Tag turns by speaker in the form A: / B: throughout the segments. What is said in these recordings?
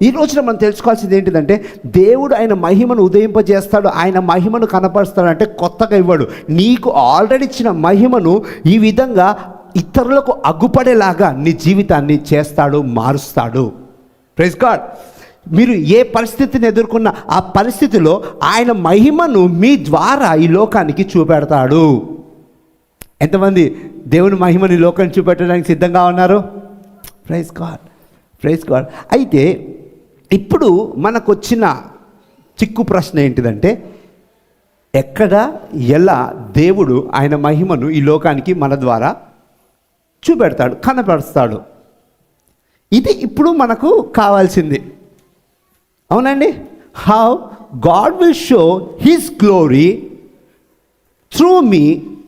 A: ఈ రోజున మనం తెలుసుకోవాల్సింది ఏంటిదంటే, దేవుడు ఆయన మహిమను ఉదయింపజేస్తాడు, ఆయన మహిమను కనపరుస్తాడు అంటే కొత్తగా ఇవ్వడు. నీకు ఆల్రెడీ ఇచ్చిన మహిమను ఈ విధంగా ఇతరులకు అగ్గుపడేలాగా నీ జీవితాన్ని చేస్తాడు, మారుస్తాడు. Praise God. మీరు ఏ పరిస్థితిని ఎదుర్కొన్నా ఆ పరిస్థితిలో ఆయన మహిమను మీ ద్వారా ఈ లోకానికి చూపెడతాడు. ఎంతమంది దేవుని మహిమని లోకాన్ని చూపెట్టడానికి సిద్ధంగా ఉన్నారు? Praise God, praise God. అయితే ఇప్పుడు మనకు వచ్చిన చిక్కు ప్రశ్న ఏంటిదంటే, ఎక్కడ ఎలా దేవుడు ఆయన మహిమను ఈ లోకానికి మన ద్వారా చూపెడతాడు, కనపరుస్తాడు? ఇది ఇప్పుడు మనకు కావాల్సింది. అవునండి. How God will show his glory through me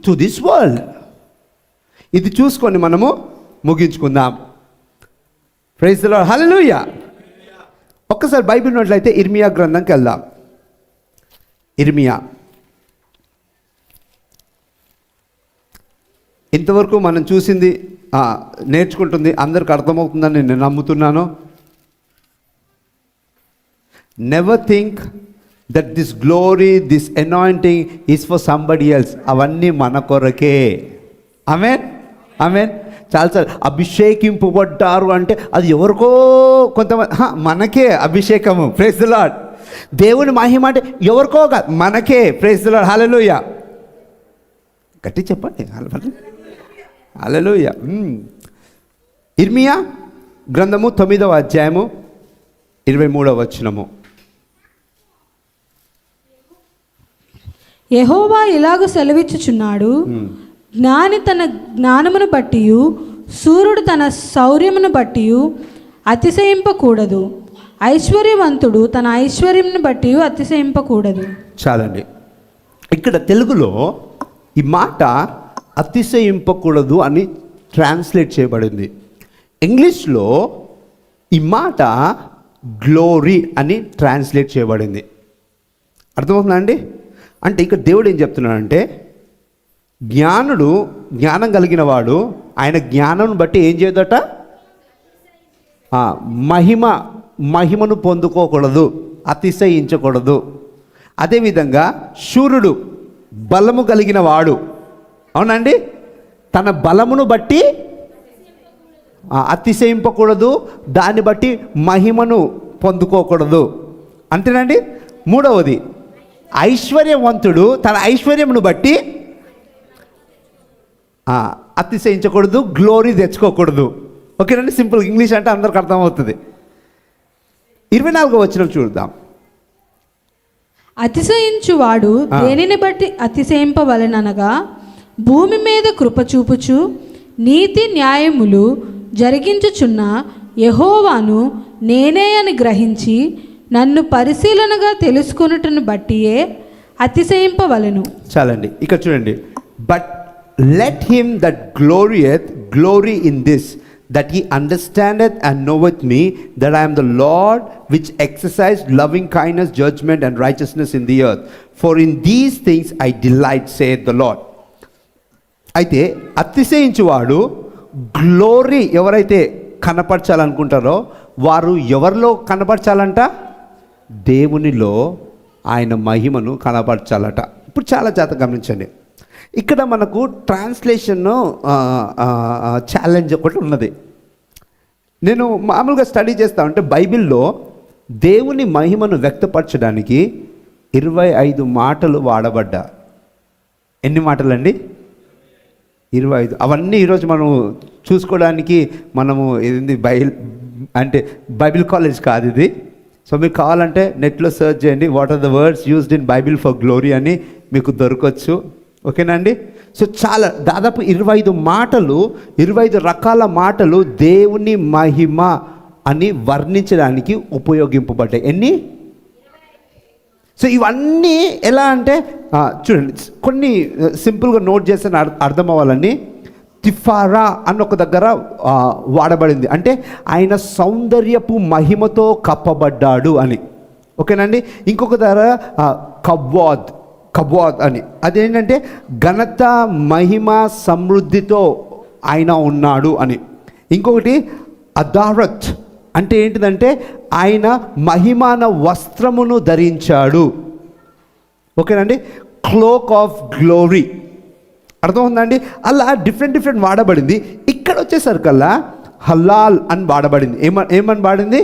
A: to this world. ఇది చూసుకొని మనము ముగించుకుందాం. Praise the lord. హల్లెలూయా. ఒక్కసారి బైబిల్ ఉన్నట్లయితే ఇర్మియా గ్రంథంకి వెళ్దాం. ఇర్మియా. ఇంతవరకు మనం చూసింది నేర్చుకుంటుంది అందరికి అర్థమవుతుందని నేను నమ్ముతున్నాను. Never think that this glory, this anointing is for somebody else. అవన్నీ మన కొరకే. ఆమేన్, ఆమేన్. చాలాసార్లు అభిషేకింపబడ్డారు అంటే అది ఎవరికో కొంతమంది, మనకే అభిషేకము. Praise the lord. దేవుని మహిమ అంటే ఎవరికో కాదు, మనకే. Praise the lord. హల్లెలూయా. గట్టి చెప్పండి. హల్లెలూయా. ఇర్మియా గ్రంథము 9వ అధ్యాయము 23వ వచనము.
B: యెహోవా ఇలాగ సెలవిచ్చుచున్నాడు, జ్ఞాని తన జ్ఞానమును బట్టి, సూర్యుడు తన శౌర్యమును బట్టి అతిశయింపకూడదు, ఐశ్వర్యవంతుడు తన ఐశ్వర్యమును బట్టి అతిశయింపకూడదు.
A: చాలండి. ఇక్కడ తెలుగులో ఈ మాట అతిశయింపకూడదు అని ట్రాన్స్లేట్ చేయబడింది. ఇంగ్లీష్లో ఈ మాట గ్లోరీ అని ట్రాన్స్లేట్ చేయబడింది. అర్థమవుతుందా అండి? అంటే ఇక్కడ దేవుడు ఏం చెప్తున్నాడంటే, జ్ఞానుడు, జ్ఞానం కలిగిన వాడు ఆయన జ్ఞానం బట్టి ఏం చేయదట? మహిమను పొందుకోకూడదు, అతిశయించకూడదు. అదేవిధంగా శూరుడు, బలము కలిగిన వాడు, అవునండి, తన బలమును బట్టి అతిశయింపకూడదు, దాన్ని బట్టి మహిమను పొందుకోకూడదు. అంతేనండి. మూడవది, ఐశ్వర్యవంతుడు తన ఐశ్వర్యమును బట్టి అతిశయించకూడదు, గ్లోరీ తెచ్చుకోకూడదు. ఓకేనండి. సింపుల్ ఇంగ్లీష్ అంటే అందరికి అర్థమవుతుంది. 24వ వచనం చూద్దాం.
B: అతిశయించువాడు దేనిని బట్టి అతిశయింపవలెననగా, భూమి మీద కృప చూపుచు నీతి న్యాయములు జరిగించుచున్న యెహోవాను నేనే అని గ్రహించి నన్ను పరిశీలనగా తెలుసుకొనుటను బట్టియే అతిశయింపవలెను.
A: చాలండి. ఇక్కడ చూడండి. But let him that glorieth glory in this, that he understandeth and knoweth me, that I am the Lord which exercise loving kindness, judgment and righteousness in the earth. For in these things I delight, saith the Lord. అయితే అతిశయించువాడు glory ఎవరైతే కనపరచాలనుకుంటారో వారు ఎవరిలో కనపరచాలంట? దేవునిలో ఆయన మహిమను కనపరచాలట. ఇప్పుడు చాలా జాగ్రత్తగా గమనించండి. ఇక్కడ మనకు ట్రాన్స్లేషన్ ఛాలెంజ్ ఒకటి ఉన్నది. నేను మామూలుగా స్టడీ చేస్తా ఉంటే బైబిల్లో దేవుని మహిమను వ్యక్తపరచడానికి 25 మాటలు వాడబడ్డా. ఎన్ని మాటలండి? 25. అవన్నీ ఈరోజు మనం చూసుకోవడానికి మనము ఇది బైబిల్ కాలేజ్ కాదు ఇది. సో మీకు కావాలంటే నెట్లో సెర్చ్ చేయండి, what are the words used in Bible for glory అని మీకు దొరకవచ్చు. ఓకేనా అండి? సో చాలా దాదాపు 25 మాటలు, 25 రకాల మాటలు దేవుని మహిమ అని వర్ణించడానికి ఉపయోగింపబడ్డాయి. ఎన్ని? సో ఇవన్నీ ఎలా అంటే చూడండి, కొన్ని సింపుల్గా నోట్ చేస్తే అర్థం అవ్వాలని, తిఫారా అన్న ఒక దగ్గర వాడబడింది, అంటే ఆయన సౌందర్యపు మహిమతో కప్పబడ్డాడు అని. ఓకేనండి. ఇంకొక దగ్గర కబ్వాద్ అని, అదేంటంటే ఘనత మహిమ సమృద్ధితో ఆయన ఉన్నాడు అని. ఇంకొకటి అంటే ఏంటిదంటే ఆయన మహిమాన వస్త్రమును ధరించాడు. ఓకేనండి, క్లోక్ ఆఫ్ గ్లోరీ, అర్థం ఉందండి. అలా డిఫరెంట్ వాడబడింది. ఇక్కడ వచ్చేసరికల్లా హలాల్ అని వాడబడింది. ఏమని వాడింది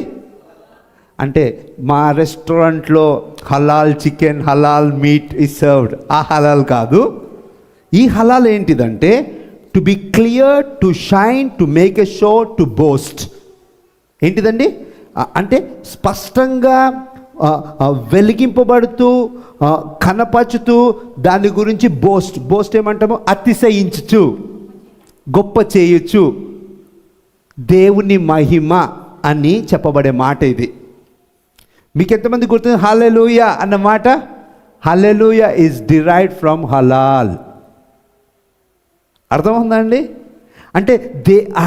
A: అంటే మా రెస్టారెంట్లో halal chicken, halal meat is served, ఆ హలాల్ కాదు. ఈ హలాల్ ఏంటిదంటే to be clear, to shine, to make a show, to boast. ఏంటిదండి అంటే స్పష్టంగా వెలిగింపబడుతూ కనపరుచుతూ దాని గురించి బోస్ట్ ఏమంటాము, అతిశయించు, గొప్ప చేయొచ్చు, దేవుని మహిమ అని చెప్పబడే మాట ఇది. మీకు ఎంతమంది గుర్తుంది హల్లెలూయా అన్న మాట? హల్లెలూయా ఈజ్ డిరైవ్డ్ ఫ్రమ్ హలాల్. అర్థమవుతుందండి? అంటే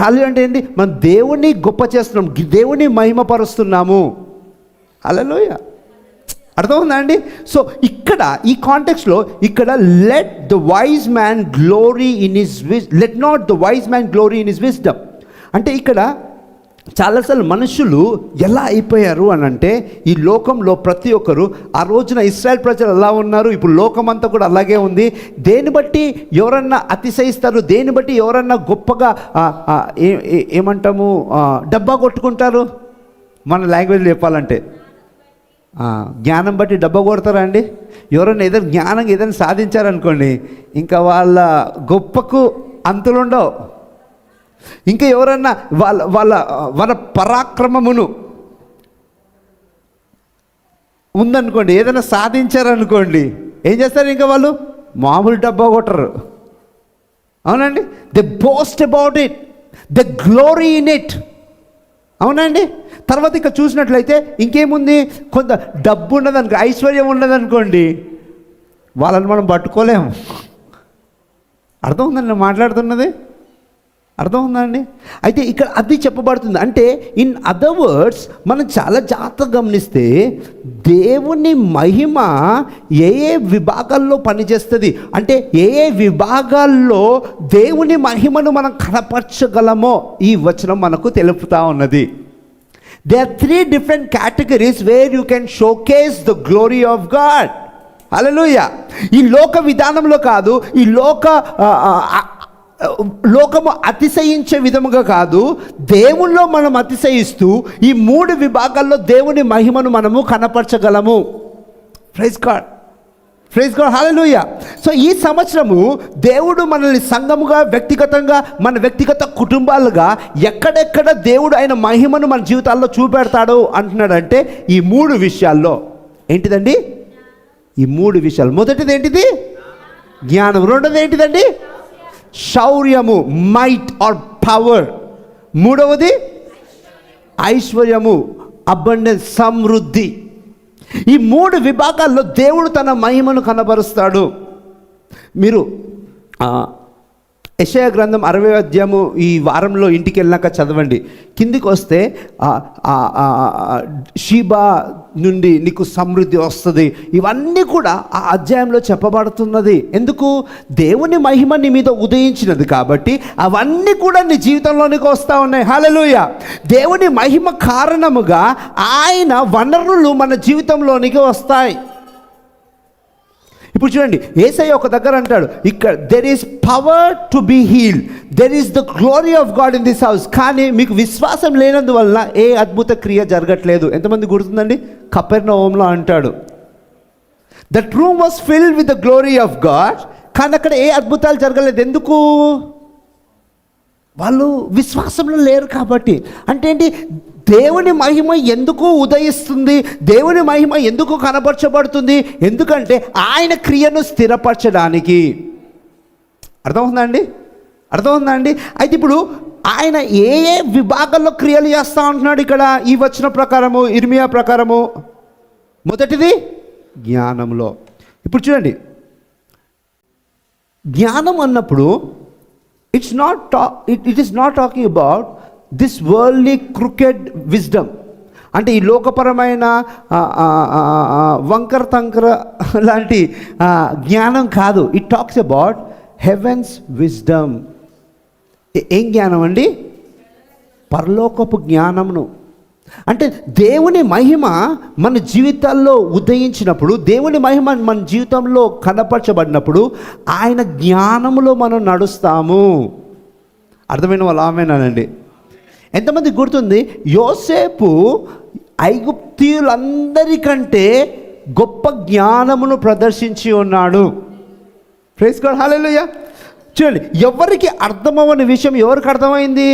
A: హల్లెలూయా అంటే ఏంటి? మనం దేవుని గొప్ప చేస్తున్నాం, దేవుని మహిమపరుస్తున్నాము. హల్లెలూయా, అర్థమవుతుందా అండి? సో ఇక్కడ ఈ కాంటెక్స్లో ఇక్కడ let the wise man glory in his let not the wise man glory in his wisdom. అంటే ఇక్కడ చాలాసార్లు మనుషులు ఎలా అయిపోయారు అని అంటే, ఈ లోకంలో ప్రతి ఒక్కరు, ఆ రోజున ఇశ్రాయేల్ ప్రజలు ఎలా ఉన్నారు, ఇప్పుడు లోకమంతా కూడా అలాగే ఉంది. దేన్ని బట్టి ఎవరన్నా అతిశయిస్తారు, దేన్ని బట్టి ఎవరన్నా గొప్పగా ఏమంటాము డబ్బా కొట్టుకుంటారు. మన లాంగ్వేజ్లో చెప్పాలంటే జ్ఞానం బట్టి డబ్బా కొడతారా అండి? ఎవరైనా ఏదైనా జ్ఞానంగా ఏదైనా సాధించారనుకోండి, ఇంకా వాళ్ళ గొప్పకు అంతులుండవు. ఇంకా ఎవరన్నా వాళ్ళ వాళ్ళ వాళ్ళ పరాక్రమమును ఉందనుకోండి, ఏదైనా సాధించారనుకోండి, ఏం చేస్తారు? ఇంకా వాళ్ళు మామూలు డబ్బా కొట్టరు. అవునండి, they boast about it, they glory in it. అవునండి. తర్వాత ఇంకా చూసినట్లయితే ఇంకేముంది, కొంత డబ్బు ఉన్నదనుకో, ఐశ్వర్యం ఉన్నదనుకోండి, వాళ్ళని మనం పట్టుకోలేము. అర్థం ఉందండి మాట్లాడుతున్నది? అర్థం ఉందండి? అయితే ఇక్కడ అది చెప్పబడుతుంది. అంటే ఇన్ అదర్ వర్డ్స్ మనం చాలా జాగ్రత్తగా గమనిస్తే దేవుని మహిమ ఏ విభాగాల్లో పనిచేస్తుంది, అంటే ఏ విభాగాల్లో దేవుని మహిమను మనం కనపరచగలమో ఈ వచనం మనకు తెలుపుతా ఉన్నది. There are 3 different categories where you can showcase the glory of God. Hallelujah. ఈ లోక విధానంలో కాదు, ఈ లోకము అతిశయించే విధముగా కాదు, దేవుల్లో మనం అతిశయిస్తూ ఈ 3 విభాగాల్లో దేవుని మహిమను మనము కనపరచగలము. ప్రైజ్ గాడ్, ప్రైజ్ గాడ్, హల్లెలూయా. సో ఈ సంవత్సరము దేవుడు మనల్ని సంఘముగా, వ్యక్తిగతంగా, మన వ్యక్తిగత కుటుంబాలుగా ఎక్కడెక్కడ దేవుడు ఆయన మహిమను మన జీవితాల్లో చూపెడతాడు అంటున్నాడంటే ఈ 3 విషయాల్లో. ఏంటిదండి ఈ 3 విషయాలు? మొదటిది ఏంటిది? జ్ఞానం. రెండోది ఏంటిదండి? శౌర్యము, మైట్ ఆర్ పవర్. మూడవది ఐశ్వర్యము, అబండెన్స్, సమృద్ధి. ఈ 3 విభాగాల్లో దేవుడు తన మహిమను కనబరుస్తాడు. మీరు యెషయా గ్రంథం 60వ అధ్యాయము ఈ వారంలో ఇంటికి వెళ్ళాక చదవండి. కిందికి వస్తే షీబా నుండి నీకు సమృద్ధి వస్తుంది, ఇవన్నీ కూడా ఆ అధ్యాయంలో చెప్పబడుతున్నది. ఎందుకు? దేవుని మహిమ నీ మీద ఉదయించినది కాబట్టి అవన్నీ కూడా నీ జీవితంలోనికి వస్తూ ఉన్నాయి. హల్లెలూయా. దేవుని మహిమ కారణముగా ఆయన వనరులు మన జీవితంలోనికి వస్తాయి. ఇప్పుడు చూడండి, యేసయ్య ఒక దగ్గర అంటాడు, ఇక్కడ there is power to be healed, there is the glory of God in this house. కానీ మీకు విశ్వాసం లేనందువల్ల ఏ అద్భుత క్రియ జరగట్లేదు. ఎంతమంది గుర్తుందండి? కపెర్నహూములో అంటాడు, that room was filled with the glory of God, కానీ అక్కడ ఏ అద్భుతాలు జరగలేదు. ఎందుకు? వాళ్ళు విశ్వాసంలో లేరు కాబట్టి. అంటే ఏంటి? దేవుని మహిమ ఎందుకు ఉదయిస్తుంది, దేవుని మహిమ ఎందుకు కనపరచబడుతుంది? ఎందుకంటే ఆయన క్రియను స్థిరపరచడానికి. అర్థమవుతుందండి? అర్థమవుతుందండి? అయితే ఇప్పుడు ఆయన ఏ విభాగాల్లో క్రియలు చేస్తూ ఉంటున్నాడు ఇక్కడ ఈ వచన ప్రకారము, ఇర్మియా ప్రకారము? మొదటిది జ్ఞానంలో. ఇప్పుడు చూడండి, జ్ఞానం అన్నప్పుడు it is not talking about this worldly crooked wisdom. అంటే ఈ లోకపరమైన వంకర తంకర లాంటి జ్ఞానం కాదు. It talks about heaven's wisdom. ఏం జ్ఞానం అండి? పరలోకపు జ్ఞానమును. అంటే దేవుని మహిమ మన జీవితాల్లో ఉదయించినప్పుడు, దేవుని మహిమ మన జీవితంలో కనపరచబడినప్పుడు ఆయన జ్ఞానములో మనం నడుస్తాము. అర్థమైన వాళ్ళు ఆమేనండి. ఎంతమంది గుర్తుంది, యోసేపు ఐగుప్తీయులందరికంటే గొప్ప జ్ఞానమును ప్రదర్శించి ఉన్నాడు. ప్రైజ్ గాడ్, హల్లెలూయా. చూడండి, ఎవరికి అర్థమవని విషయం ఎవరికి అర్థమైంది?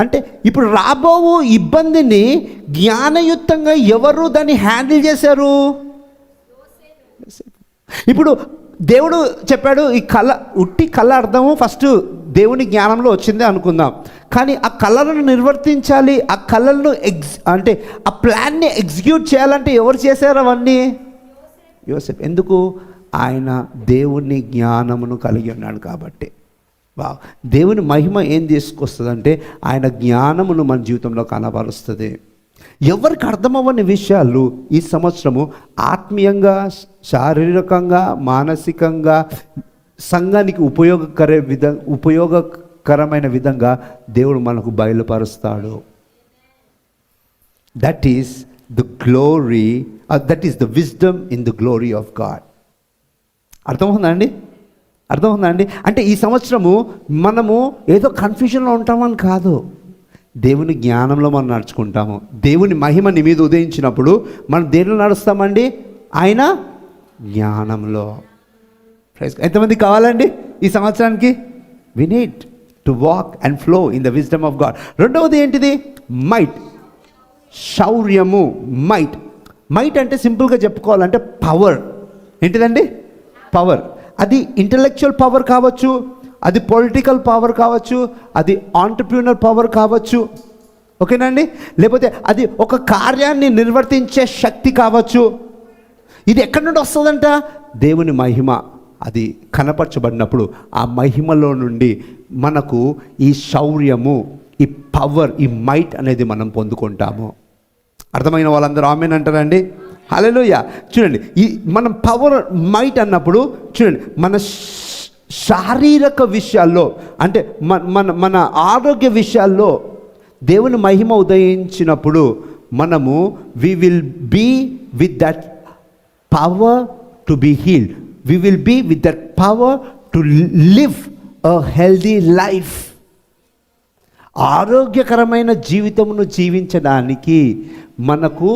A: అంటే ఇప్పుడు రాబో ఇబ్బందిని జ్ఞానయుక్తంగా ఎవరు దాన్ని హ్యాండిల్ చేశారు? ఇప్పుడు దేవుడు చెప్పాడు, ఈ కళ ఉట్టి కళ అర్థము ఫస్ట్ దేవుని జ్ఞానంలో వచ్చిందే అనుకుందాం. కానీ ఆ కళలను నిర్వర్తించాలి, ఆ కళలను అంటే ఆ ప్లాన్ని ఎగ్జిక్యూట్ చేయాలంటే ఎవరు చేశారు అవన్నీ? యోసేపు. ఎందుకు? ఆయన దేవుని జ్ఞానమును కలిగి ఉన్నాడు కాబట్టి. దేవుని మహిమ ఏం తీసుకొస్తుందంటే ఆయన జ్ఞానమును మన జీవితంలో కనబరుస్తుంది. ఎవరికి అర్థమవ్వని విషయాలు ఈ సంవత్సరము ఆత్మీయంగా, శారీరకంగా, మానసికంగా సంఘానికి ఉపయోగకరమైన విధంగా దేవుడు మనకు బయలుపరుస్తాడు. That is the glory, that is the wisdom in the glory of God. అర్థమవుతుందండి? అంటే ఈ సంవత్సరము మనము ఏదో కన్ఫ్యూజన్లో ఉంటామని కాదు, దేవుని జ్ఞానంలో మనం నడుచుకుంటాము. దేవుని మహిమ నీ మీద ఉదయించినప్పుడు మనం దేనిలో నడుస్తామండి? ఆయన జ్ఞానంలో. ఎంతమంది కావాలండి ఈ సంవత్సరానికి? We need to walk and flow in the wisdom of God. రెండవది ఏంటిది? మైట్, శౌర్యము. మైట్ అంటే సింపుల్గా చెప్పుకోవాలంటే పవర్. ఏంటిదండి? పవర్. అది ఇంటలెక్చువల్ పవర్ కావచ్చు, అది పొలిటికల్ పవర్ కావచ్చు, అది ఆంటర్ప్రీనర్ పవర్ కావచ్చు, ఓకేనండి. లేకపోతే అది ఒక కార్యాన్ని నిర్వర్తించే శక్తి కావచ్చు. ఇది ఎక్కడి నుండి వస్తుందంట? దేవుని మహిమ అది కనపరచబడినప్పుడు ఆ మహిమలో నుండి మనకు ఈ శౌర్యము, ఈ పవర్, ఈ మైట్ అనేది మనం పొందుకుంటాము. అర్థమైన వాళ్ళందరూ ఆమేన్ అంటారండి? హల్లెలూయా. చూడండి, ఈ మనం పవర్, మైట్ అన్నప్పుడు చూడండి, మన శారీరక విషయాల్లో అంటే మన ఆరోగ్య విషయాల్లో దేవుని మహిమ ఉదయించినప్పుడు మనము we will be with that power to be healed. We will be with that power to live a healthy life. ఆరోగ్యకరమైన జీవితమును జీవించడానికి మనకు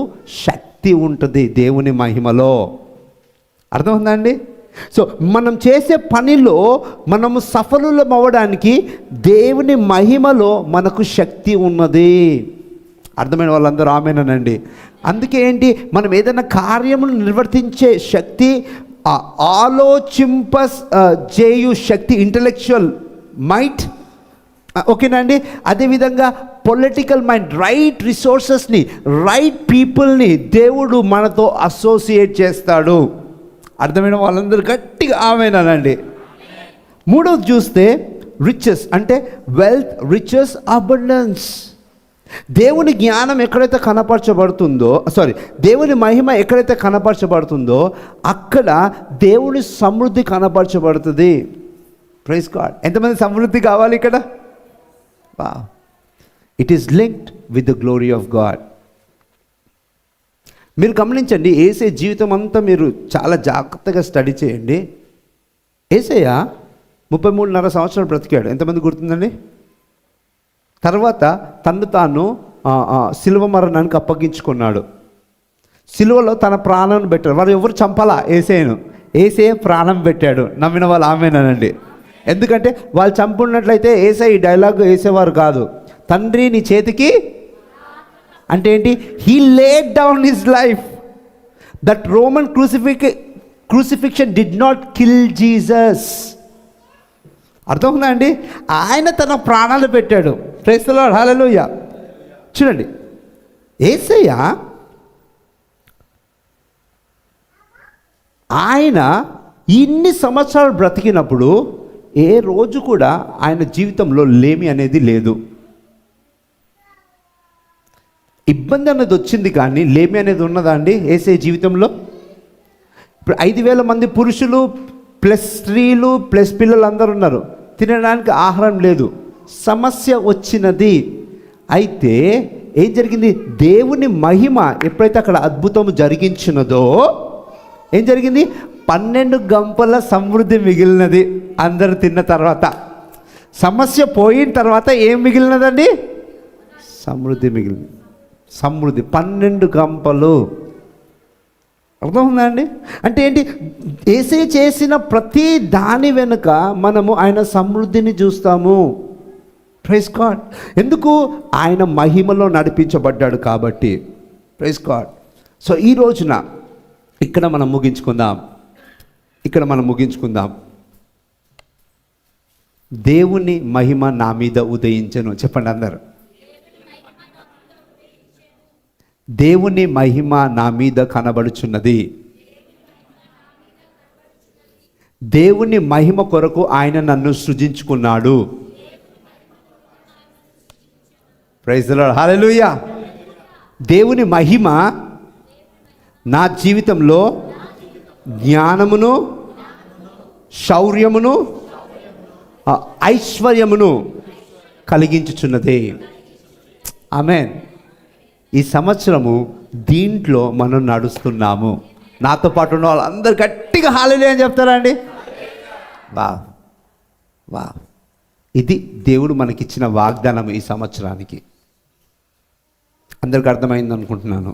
A: శక్తి ఉంటుంది దేవుని మహిమలో. అర్థమవుతుందండి? సో మనం చేసే పనిలో మనము సఫలులం అవ్వడానికి దేవుని మహిమలో మనకు శక్తి ఉన్నది. అర్థమైన వాళ్ళందరూ ఆమేనండి. అందుకే ఏంటి, మనం ఏదైనా కార్యమును నిర్వర్తించే శక్తి, చేయు శక్తి, ఇంటలెక్చువల్ మైట్, ఓకేనండి. అదేవిధంగా పొలిటికల్ మైండ్, రైట్ రిసోర్సెస్ని, రైట్ పీపుల్ని దేవుడు మనతో అసోసియేట్ చేస్తాడు. అర్థమైన వాళ్ళందరూ గట్టిగా ఆమేనండి. మూడవది చూస్తే రిచెస్, అంటే వెల్త్, రిచెస్, అబండెన్స్. దేవుని జ్ఞానం ఎక్కడైతే కనపరచబడుతుందో, దేవుని మహిమ ఎక్కడైతే కనపరచబడుతుందో అక్కడ దేవుని సమృద్ధి కనపరచబడుతుంది. Praise God. ఎంతమంది సమృద్ధి కావాలి ఇక్కడ? It is linked with the glory of God. మీరు గమనించండి, యేసయ్య జీవితం అంతా మీరు చాలా జాగ్రత్తగా స్టడీ చేయండి. యేసయ్య 33.5 సంవత్సరాలు బ్రతికాడు. ఎంతమంది గుర్తుందండి? తర్వాత తన్ను తాను శిలువ మరణానికి అప్పగించుకున్నాడు. శిలువలో తన ప్రాణాన్ని పెట్టాడు. వారు ఎవరు చంపాలా? యేసయ్యను. యేసయ్య ప్రాణం పెట్టాడు. నమ్మిన వాళ్ళు ఆమేనండి. ఎందుకంటే వాళ్ళు చంపున్నట్లయితే యేసయ్య ఈ డైలాగ్ వేసేవారు కాదు. తండ్రి నీ చేతికి, అంటే ఏంటి? He laid down his life. That Roman crucifixion did not kill Jesus. అర్థమవుతుందా అండి? ఆయన తన ప్రాణాలు పెట్టాడు. ప్రైజ్ ది లార్డ్, హల్లెలూయా. చూడండి, యేసయ్య ఆయన ఇన్ని సంవత్సరాలు బ్రతికినప్పుడు ఏ రోజు కూడా ఆయన జీవితంలో లేమి అనేది లేదు. ఇబ్బంది అనేది వచ్చింది కానీ లేమి అనేది ఉన్నదా అండి యేసయ్య జీవితంలో? ఇప్పుడు 5,000 మంది పురుషులు ప్లస్ స్త్రీలు ప్లస్ పిల్లలు అందరూ ఉన్నారు. తినడానికి ఆహారం లేదు. సమస్య వచ్చినది. అయితే ఏం జరిగింది? దేవుని మహిమ ఎప్పుడైతే అక్కడ అద్భుతం జరిగించినదో ఏం జరిగింది? 12 గంపల సమృద్ధి మిగిలినది. అందరు తిన్న తర్వాత, సమస్య పోయిన తర్వాత ఏం మిగిలినదండి? సమృద్ధి మిగిలింది. సమృద్ధి 12 గంపలు. అర్థమవుతుందా అండి? అంటే ఏంటి? యేసయ్య చేసిన ప్రతి దాని వెనుక మనము ఆయన సమృద్ధిని చూస్తాము. Praise God. ఎందుకు? ఆయన మహిమలో నడిపించబడ్డాడు కాబట్టి. Praise God. సో ఈ రోజున ఇక్కడ మనం ముగించుకుందాం. దేవుని మహిమ నా మీద ఉదయించెను. చెప్పండి అందరు. దేవుని మహిమ నా మీద కనబడుచున్నది. దేవుని మహిమ కొరకు ఆయన నన్ను సృజించుకున్నాడు. Praise the lord. హల్లెలూయా. దేవుని మహిమ నా జీవితంలో జ్ఞానమును, శౌర్యమును, ఐశ్వర్యమును కలిగించుచున్నది. ఆమేన్. ఈ సంవత్సరము దీంట్లో మనం నడుస్తున్నాము. నాతో పాటు ఉన్న వాళ్ళందరూ గట్టిగా హల్లెలూయా అని చెప్తారా అండి? వా ఇది దేవుడు మనకిచ్చిన వాగ్దానం ఈ సంవత్సరానికి. అందరికి అర్థమైంది అనుకుంటున్నాను.